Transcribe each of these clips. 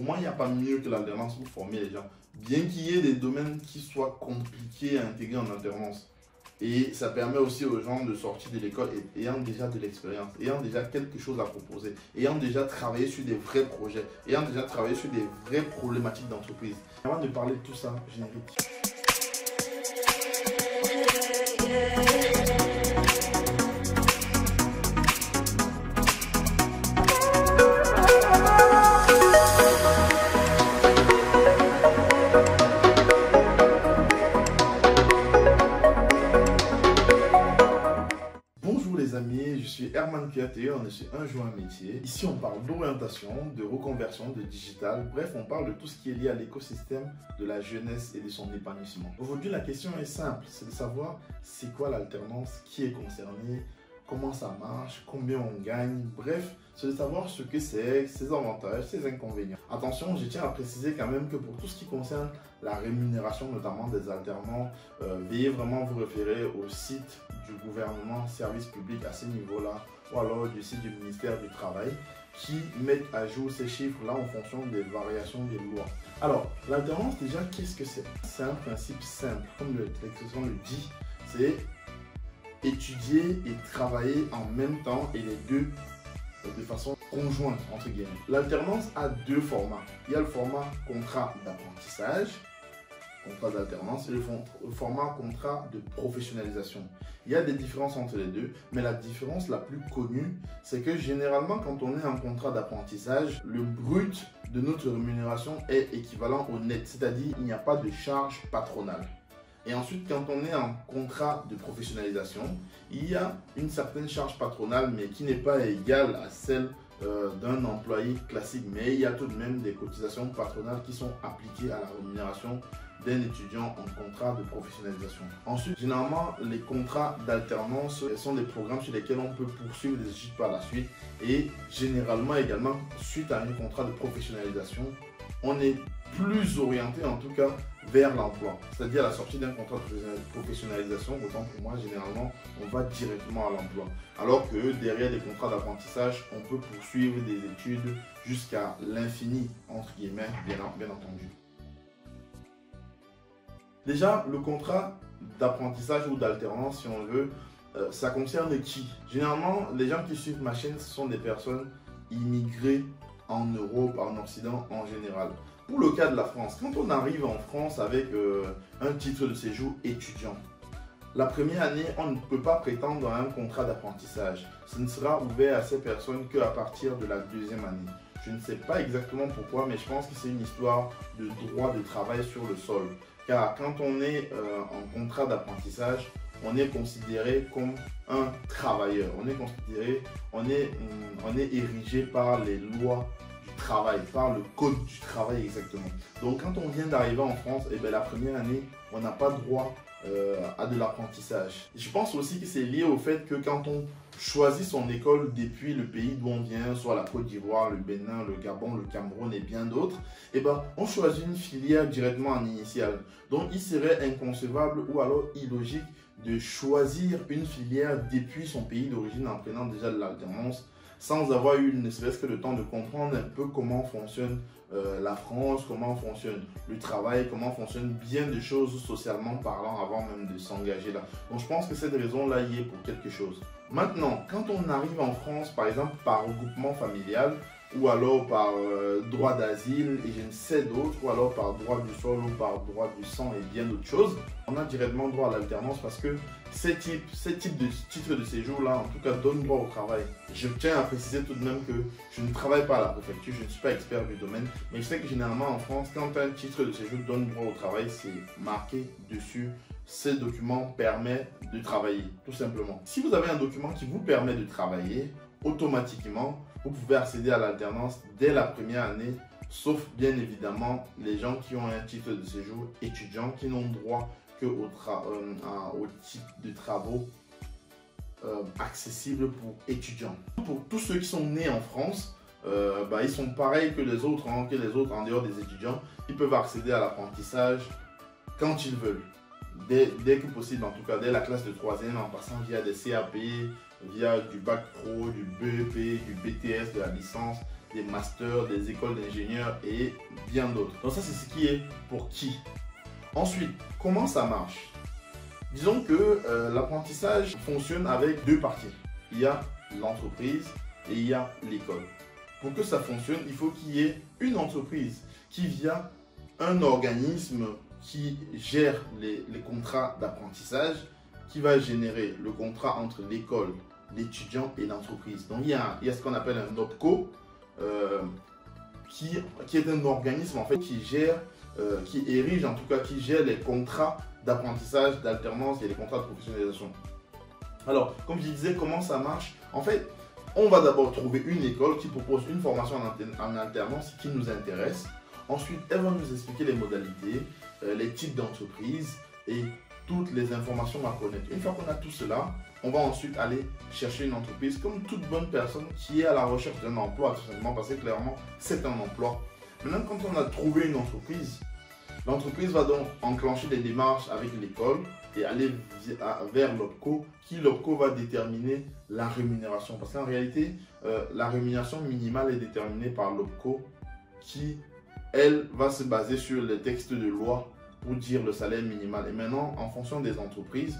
Pour moi, il n'y a pas mieux que l'alternance pour former les gens. Bien qu'il y ait des domaines qui soient compliqués à intégrer en alternance. Et ça permet aussi aux gens de sortir de l'école ayant déjà de l'expérience, ayant déjà quelque chose à proposer, ayant déjà travaillé sur des vrais projets, ayant déjà travaillé sur des vraies problématiques d'entreprise. Avant de parler de tout ça, générique. Je suis Herman Kiaté, on est chez Un Jour Un Métier. Ici, on parle d'orientation, de reconversion, de digital. Bref, on parle de tout ce qui est lié à l'écosystème de la jeunesse et de son épanouissement. Aujourd'hui, la question est simple, c'est de savoir c'est quoi l'alternance, qui est concerné, comment ça marche, combien on gagne. Bref, c'est de savoir ce que c'est, ses avantages, ses inconvénients. Attention, je tiens à préciser quand même que pour tout ce qui concerne la rémunération, notamment des alternants, veuillez vraiment vous référer au site du gouvernement, service public à ce niveau-là, ou alors du site du ministère du Travail, qui mettent à jour ces chiffres-là en fonction des variations des lois. Alors, l'alternance, déjà, qu'est-ce que c'est? C'est un principe simple, comme l'expression le dit, c'est étudier et travailler en même temps et les deux de façon conjointe, entre guillemets. L'alternance a deux formats. Il y a le format contrat d'apprentissage, contrat d'alternance, et le format contrat de professionnalisation. Il y a des différences entre les deux, mais la différence la plus connue, c'est que généralement, quand on est en contrat d'apprentissage, le brut de notre rémunération est équivalent au net, c'est-à-dire il n'y a pas de charge patronale. Et ensuite, quand on est en contrat de professionnalisation, il y a une certaine charge patronale, mais qui n'est pas égale à celle d'un employé classique. Mais il y a tout de même des cotisations patronales qui sont appliquées à la rémunération d'un étudiant en contrat de professionnalisation. Ensuite, généralement, les contrats d'alternance sont des programmes sur lesquels on peut poursuivre des études par la suite. Et généralement également, suite à un contrat de professionnalisation, on est plus orienté en tout cas vers l'emploi, c'est-à-dire à la sortie d'un contrat de professionnalisation, autant pour moi généralement on va directement à l'emploi, alors que derrière les contrats d'apprentissage on peut poursuivre des études jusqu'à l'infini entre guillemets, bien entendu. Déjà le contrat d'apprentissage ou d'alternance si on veut, ça concerne qui? Généralement les gens qui suivent ma chaîne ce sont des personnes immigrées en Europe, en Occident en général. Pour le cas de la France, quand on arrive en France avec un titre de séjour étudiant, la première année, on ne peut pas prétendre à un contrat d'apprentissage. Ce ne sera ouvert à ces personnes qu'à partir de la deuxième année. Je ne sais pas exactement pourquoi, mais je pense que c'est une histoire de droit de travail sur le sol. Car quand on est en contrat d'apprentissage, on est considéré comme un travailleur. On est érigé par les lois du travail, par le code du travail exactement. Donc quand on vient d'arriver en France, et bien, la première année, on n'a pas droit à de l'apprentissage. Je pense aussi que c'est lié au fait que quand on choisit son école depuis le pays d'où on vient, soit la Côte d'Ivoire, le Bénin, le Gabon, le Cameroun et bien d'autres, et ben, on choisit une filière directement en initiale. Donc il serait inconcevable ou alors illogique de choisir une filière depuis son pays d'origine en prenant déjà de l'alternance sans avoir eu ne serait-ce que le temps de comprendre un peu comment fonctionne la France, comment fonctionne le travail, comment fonctionnent bien des choses socialement parlant avant même de s'engager là. Donc je pense que cette raison-là y est pour quelque chose. Maintenant, quand on arrive en France, par exemple par regroupement familial, ou alors par droit d'asile et je ne sais d'autres, ou alors par droit du sol ou par droit du sang et bien d'autres choses, on a directement droit à l'alternance parce que ces types de titres de séjour là en tout cas donnent droit au travail. Je tiens à préciser tout de même que je ne travaille pas à la préfecture, je ne suis pas expert du domaine, mais je sais que généralement en France, quand un titre de séjour donne droit au travail, c'est marqué dessus. Ce document permet de travailler, tout simplement. Si vous avez un document qui vous permet de travailler, automatiquement, vous pouvez accéder à l'alternance dès la première année, sauf bien évidemment les gens qui ont un titre de séjour étudiant qui n'ont droit qu'au type de travaux accessibles pour étudiants. Pour tous ceux qui sont nés en France, ils sont pareils que les autres en dehors des étudiants. Ils peuvent accéder à l'apprentissage quand ils veulent. Dès que possible, en tout cas dès la classe de 3e, en passant via des CAP, via du bac pro, du BEP, du BTS, de la licence, des masters, des écoles d'ingénieurs et bien d'autres. Donc ça, c'est ce qui est pour qui. Ensuite, comment ça marche? Disons que l'apprentissage fonctionne avec deux parties. Il y a l'entreprise et il y a l'école. Pour que ça fonctionne, il faut qu'il y ait une entreprise qui, via un organisme qui gère les contrats d'apprentissage, qui va générer le contrat entre l'école, l'étudiant et l'entreprise. Donc il y a ce qu'on appelle un OPCO, qui est un organisme en fait qui gère, qui érige en tout cas, qui gère les contrats d'apprentissage, d'alternance et les contrats de professionnalisation. Alors, comme je disais, comment ça marche? En fait, on va d'abord trouver une école qui propose une formation en alternance qui nous intéresse. Ensuite, elle va nous expliquer les modalités, les types d'entreprises et toutes les informations à connaître. Une fois qu'on a tout cela, on va ensuite aller chercher une entreprise comme toute bonne personne qui est à la recherche d'un emploi, tout simplement parce que clairement, c'est un emploi. Maintenant, quand on a trouvé une entreprise, l'entreprise va donc enclencher des démarches avec l'école et aller vers l'OPCO, qui l'OPCO va déterminer la rémunération. Parce qu'en réalité, la rémunération minimale est déterminée par l'OPCO qui, elle, va se baser sur les textes de loi pour dire le salaire minimal. Et maintenant, en fonction des entreprises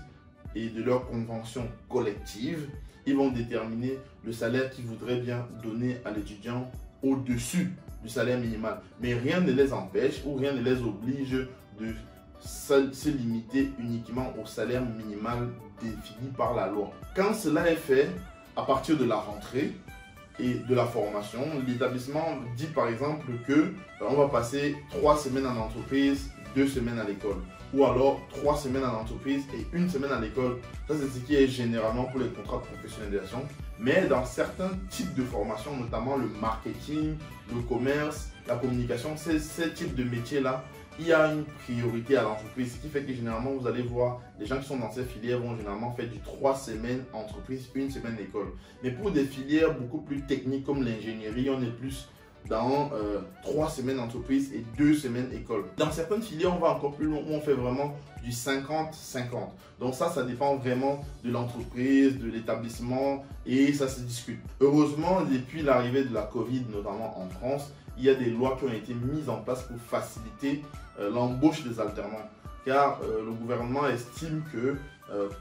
et de leurs conventions collectives, ils vont déterminer le salaire qu'ils voudraient bien donner à l'étudiant au-dessus du salaire minimal. Mais rien ne les empêche ou rien ne les oblige de se limiter uniquement au salaire minimal défini par la loi. Quand cela est fait, à partir de la rentrée et de la formation, l'établissement dit par exemple que on va passer 3 semaines en entreprise, 2 semaines à l'école. Ou alors 3 semaines en entreprise et 1 semaine à l'école. Ça, c'est ce qui est généralement pour les contrats de professionnalisation. Mais dans certains types de formations, notamment le marketing, le commerce, la communication, ces types de métiers-là, il y a une priorité à l'entreprise. Ce qui fait que généralement, vous allez voir, les gens qui sont dans ces filières vont généralement faire du 3 semaines entreprise, 1 semaine école. Mais pour des filières beaucoup plus techniques comme l'ingénierie, on est plus dans 3 semaines entreprise et 2 semaines école. Dans certaines filières, on va encore plus loin où on fait vraiment du 50-50. Donc ça dépend vraiment de l'entreprise, de l'établissement et ça se discute. Heureusement, depuis l'arrivée de la Covid, notamment en France, il y a des lois qui ont été mises en place pour faciliter l'embauche des alternants. Car le gouvernement estime que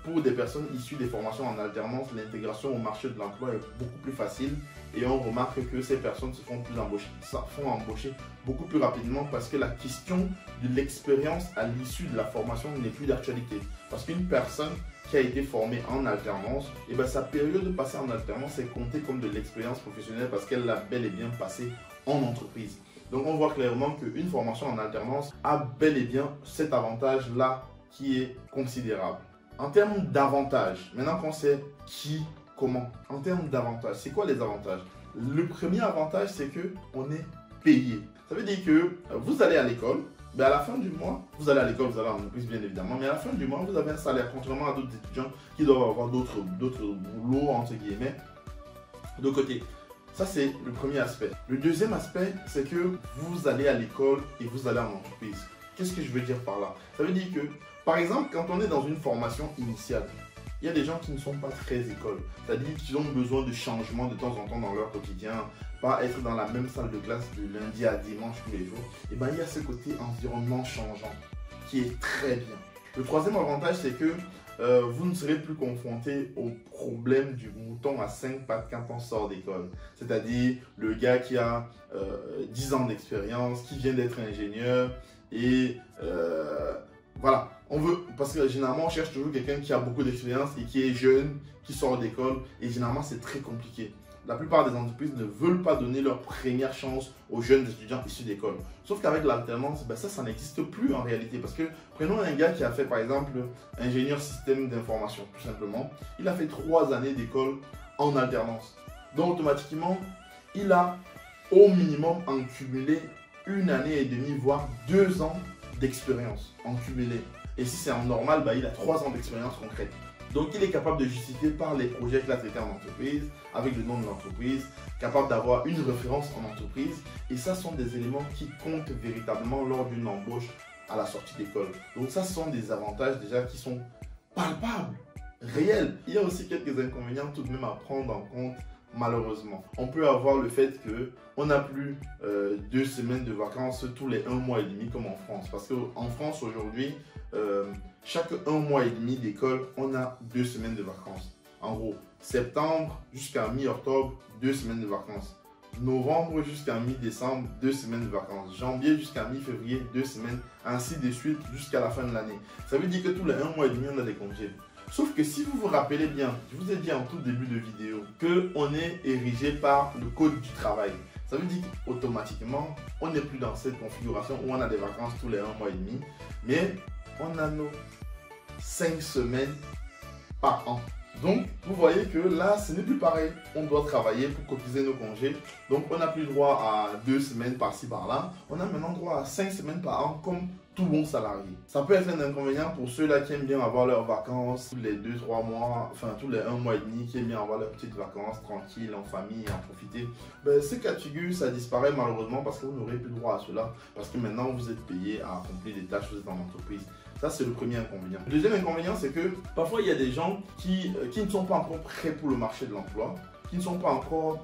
pour des personnes issues des formations en alternance, l'intégration au marché de l'emploi est beaucoup plus facile et on remarque que ces personnes se font embaucher beaucoup plus rapidement parce que la question de l'expérience à l'issue de la formation n'est plus d'actualité. Parce qu'une personne qui a été formée en alternance, et ben, sa période de passée en alternance est comptée comme de l'expérience professionnelle parce qu'elle l'a bel et bien passée en entreprise. Donc on voit clairement qu'une formation en alternance a bel et bien cet avantage-là qui est considérable. En termes d'avantages, maintenant qu'on sait qui, comment, en termes d'avantages, c'est quoi les avantages? Le premier avantage, c'est qu'on est payé. Ça veut dire que vous allez à l'école, mais à la fin du mois, vous allez à l'école, vous allez en entreprise bien évidemment, mais à la fin du mois, vous avez un salaire, contrairement à d'autres étudiants qui doivent avoir d'autres boulots, entre guillemets, de côté. Ça, c'est le premier aspect. Le deuxième aspect, c'est que vous allez à l'école et vous allez en entreprise. Qu'est-ce que je veux dire par là? Ça veut dire que, par exemple, quand on est dans une formation initiale, il y a des gens qui ne sont pas très école. C'est-à-dire qu'ils ont besoin de changements de temps en temps dans leur quotidien, pas être dans la même salle de classe de lundi à dimanche tous les jours. Et bien, il y a ce côté environnement changeant qui est très bien. Le troisième avantage, c'est que vous ne serez plus confronté au problème du mouton à 5 pattes quand on sort d'école. C'est-à-dire le gars qui a 10 ans d'expérience, qui vient d'être ingénieur et voilà. On veut, parce que généralement on cherche toujours quelqu'un qui a beaucoup d'expérience et qui est jeune, qui sort d'école et généralement c'est très compliqué. La plupart des entreprises ne veulent pas donner leur première chance aux jeunes étudiants issus d'école. Sauf qu'avec l'alternance, ben ça n'existe plus en réalité. Parce que prenons un gars qui a fait par exemple ingénieur système d'information, tout simplement. Il a fait 3 années d'école en alternance. Donc automatiquement, il a au minimum en cumulé 1 année et demie, voire 2 ans d'expérience en cumulé. Et si c'est en normal, ben, il a 3 ans d'expérience concrète. Donc, il est capable de justifier par les projets qu'il a traités en entreprise, avec le nom de l'entreprise, capable d'avoir une référence en entreprise. Et ça, sont des éléments qui comptent véritablement lors d'une embauche à la sortie d'école. Donc, ça, ce sont des avantages déjà qui sont palpables, réels. Il y a aussi quelques inconvénients tout de même à prendre en compte malheureusement. On peut avoir le fait qu'on n'a plus 2 semaines de vacances tous les 1 mois et demi comme en France. Parce qu'en France aujourd'hui, chaque 1 mois et demi d'école, on a 2 semaines de vacances. En gros, septembre jusqu'à mi-octobre, 2 semaines de vacances. Novembre jusqu'à mi-décembre, 2 semaines de vacances. Janvier jusqu'à mi-février, 2 semaines. Ainsi de suite jusqu'à la fin de l'année. Ça veut dire que tous les 1 mois et demi, on a des congés. Sauf que si vous vous rappelez bien, je vous ai dit en tout début de vidéo qu'on est érigé par le code du travail. Ça veut dire qu'automatiquement, on n'est plus dans cette configuration où on a des vacances tous les 1 mois et demi. Mais on a nos 5 semaines par an. Donc, vous voyez que là, ce n'est plus pareil. On doit travailler pour cotiser nos congés. Donc, on n'a plus droit à 2 semaines par-ci, par-là. On a maintenant droit à 5 semaines par an comme tout bon salarié. Ça peut être un inconvénient pour ceux-là qui aiment bien avoir leurs vacances tous les 2-3 mois, enfin tous les 1 mois et demi, qui aiment bien avoir leurs petites vacances tranquilles, en famille, en profiter. Ben, ces cas de figure, ça disparaît malheureusement parce que vous n'aurez plus droit à cela. Parce que maintenant, vous êtes payé à accomplir des tâches, vous êtes en entreprise. Ça, c'est le premier inconvénient. Le deuxième inconvénient, c'est que parfois, il y a des gens qui ne sont pas encore prêts pour le marché de l'emploi, qui n'ont pas encore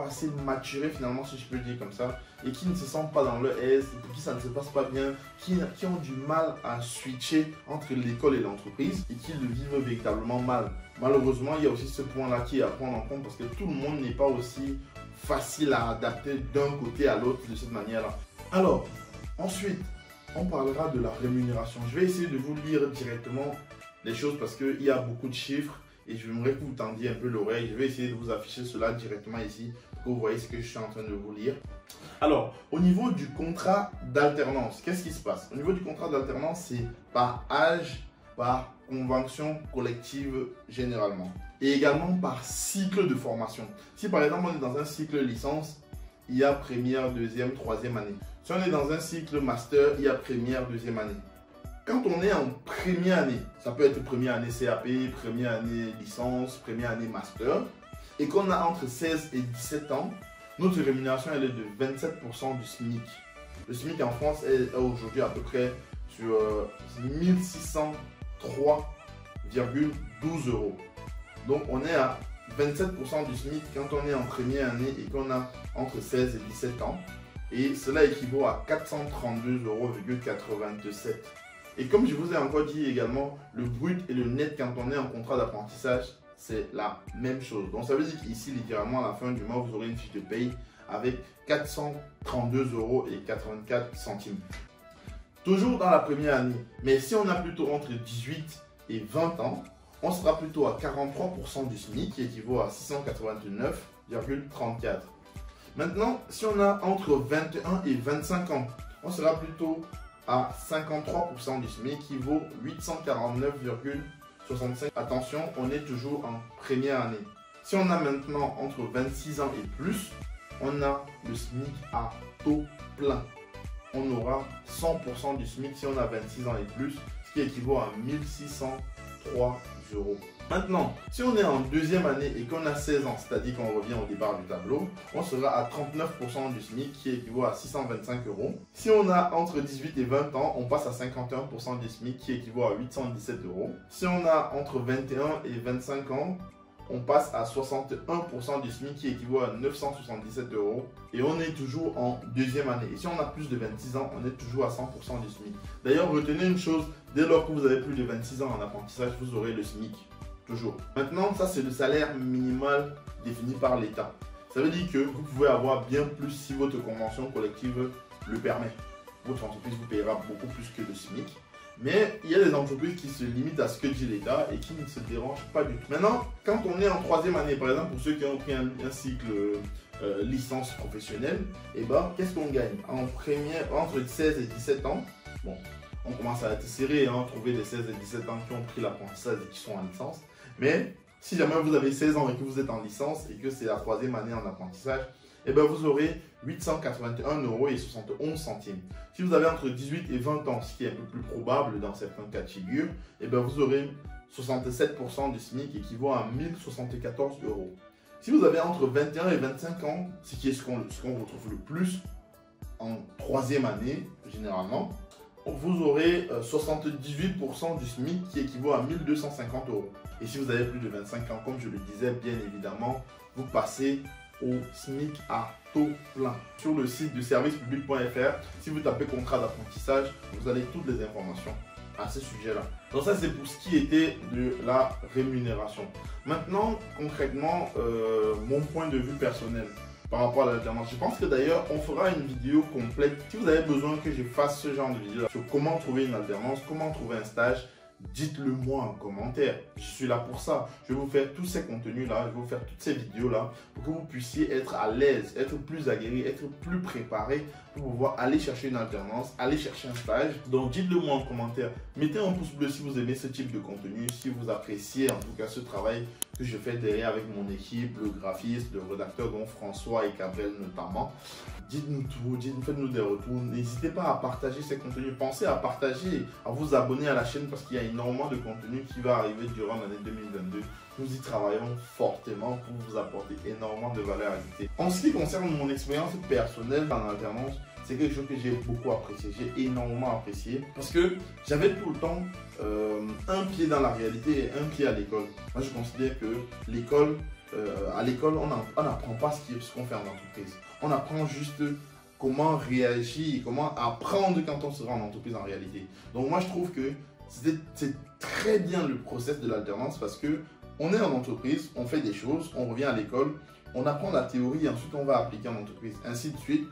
assez maturé finalement, si je peux le dire comme ça, et qui ne se sentent pas dans leur aise, pour qui ça ne se passe pas bien, qui ont du mal à switcher entre l'école et l'entreprise, et qui le vivent véritablement mal. Malheureusement, il y a aussi ce point-là qui est à prendre en compte, parce que tout le monde n'est pas aussi facile à adapter d'un côté à l'autre de cette manière-là. Alors, ensuite, on parlera de la rémunération. Je vais essayer de vous lire directement les choses parce qu'il y a beaucoup de chiffres et j'aimerais que vous tendiez un peu l'oreille. Je vais essayer de vous afficher cela directement ici pour que vous voyez ce que je suis en train de vous lire. Alors, au niveau du contrat d'alternance, qu'est-ce qui se passe? Au niveau du contrat d'alternance, c'est par âge, par convention collective généralement et également par cycle de formation. Si par exemple on est dans un cycle licence, il y a première, deuxième, troisième année. Si on est dans un cycle master, il y a première, deuxième année. Quand on est en première année, ça peut être première année CAP, première année licence, première année master, et qu'on a entre 16 et 17 ans, notre rémunération elle est de 27% du SMIC. Le SMIC en France est aujourd'hui à peu près sur 1603,12 €. Donc on est à 27% du SMIC quand on est en première année et qu'on a entre 16 et 17 ans. Et cela équivaut à 432,87 €. Et comme je vous ai encore dit également, le brut et le net quand on est en contrat d'apprentissage, c'est la même chose. Donc ça veut dire qu'ici, littéralement, à la fin du mois, vous aurez une fiche de paye avec 432,84 €. Toujours dans la première année. Mais si on a plutôt entre 18 et 20 ans, on sera plutôt à 43% du SMIC qui équivaut à 689,34 €. Maintenant, si on a entre 21 et 25 ans, on sera plutôt à 53% du SMIC qui vaut 849,65 €. Attention, on est toujours en première année. Si on a maintenant entre 26 ans et plus, on a le SMIC à taux plein. On aura 100% du SMIC si on a 26 ans et plus, ce qui équivaut à 1603 €. Maintenant, si on est en deuxième année et qu'on a 16 ans, c'est-à-dire qu'on revient au départ du tableau, on sera à 39% du SMIC qui équivaut à 625 €. Si on a entre 18 et 20 ans, on passe à 51% du SMIC qui équivaut à 817 €. Si on a entre 21 et 25 ans, on passe à 61% du SMIC qui équivaut à 977 €. Et on est toujours en deuxième année. Et si on a plus de 26 ans, on est toujours à 100% du SMIC. D'ailleurs, retenez une chose, dès lors que vous avez plus de 26 ans en apprentissage, vous aurez le SMIC. Toujours. Maintenant, ça c'est le salaire minimal défini par l'État. Ça veut dire que vous pouvez avoir bien plus si votre convention collective le permet. Votre entreprise vous paiera beaucoup plus que le SMIC. Mais il y a des entreprises qui se limitent à ce que dit l'État et qui ne se dérangent pas du tout. Maintenant, quand on est en troisième année, par exemple, pour ceux qui ont pris un cycle licence professionnelle, et ben, qu'est-ce qu'on gagne? Entre 16 et 17 ans, bon, on commence à être serré, hein, trouver des 16 et 17 ans qui ont pris l'apprentissage et qui sont en licence. Mais si jamais vous avez 16 ans et que vous êtes en licence et que c'est la troisième année en apprentissage, et ben vous aurez 881,71 €. Si vous avez entre 18 et 20 ans, ce qui est un peu plus probable dans certains cas de figure, et ben vous aurez 67% du SMIC qui équivaut à 1074 €. Si vous avez entre 21 et 25 ans, ce qui est ce qu'on retrouve le plus en troisième année généralement, vous aurez 78% du SMIC qui équivaut à 1250 €. Et si vous avez plus de 25 ans, comme je le disais, bien évidemment, vous passez au SMIC à taux plein. Sur le site de servicepublic.fr, si vous tapez contrat d'apprentissage, vous avez toutes les informations à ce sujet-là. Donc ça, c'est pour ce qui était de la rémunération. Maintenant, concrètement, mon point de vue personnel par rapport à l'alternance. Je pense que d'ailleurs, on fera une vidéo complète. Si vous avez besoin que je fasse ce genre de vidéo sur comment trouver une alternance, comment trouver un stage, dites-le moi en commentaire. Je suis là pour ça. Je vais vous faire tous ces contenus-là, je vais vous faire toutes ces vidéos-là pour que vous puissiez être à l'aise, être plus aguerri, être plus préparé pour pouvoir aller chercher une alternance, aller chercher un stage. Donc, dites-le moi en commentaire. Mettez un pouce bleu si vous aimez ce type de contenu, si vous appréciez en tout cas ce travail que je fais derrière avec mon équipe, le graphiste, le rédacteur dont François et Gabriel notamment. Dites-nous tout, faites-nous des retours. N'hésitez pas à partager ces contenus. Pensez à partager, à vous abonner à la chaîne parce qu'il y a énormément de contenu qui va arriver durant l'année 2022. Nous y travaillons fortement pour vous apporter énormément de valeur ajoutée. En ce qui concerne mon expérience personnelle en alternance, c'est quelque chose que j'ai beaucoup apprécié, j'ai énormément apprécié parce que j'avais tout le temps un pied dans la réalité et un pied à l'école. Moi, je considère que l'école, à l'école, on n'apprend pas ce qu'on fait en entreprise. On apprend juste comment réagir, comment apprendre quand on sera en entreprise en réalité. Donc moi, je trouve que c'est très bien le process de l'alternance parce que on est en entreprise, on fait des choses, on revient à l'école, on apprend la théorie et ensuite on va appliquer en entreprise, ainsi de suite.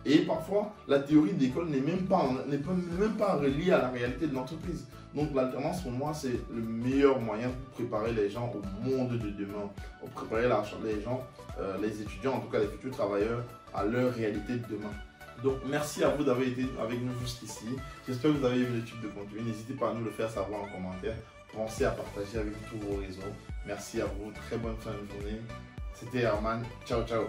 Et parfois, la théorie d'école n'est même pas reliée à la réalité de l'entreprise. Donc l'alternance, pour moi, c'est le meilleur moyen pour préparer les gens au monde de demain, pour préparer les gens, les étudiants, en tout cas les futurs travailleurs, à leur réalité de demain. Donc merci à vous d'avoir été avec nous jusqu'ici. J'espère que vous avez aimé le type de contenu. N'hésitez pas à nous le faire savoir en commentaire. Pensez à partager avec tous vos réseaux. Merci à vous. Très bonne fin de journée. C'était Herman. Ciao, ciao.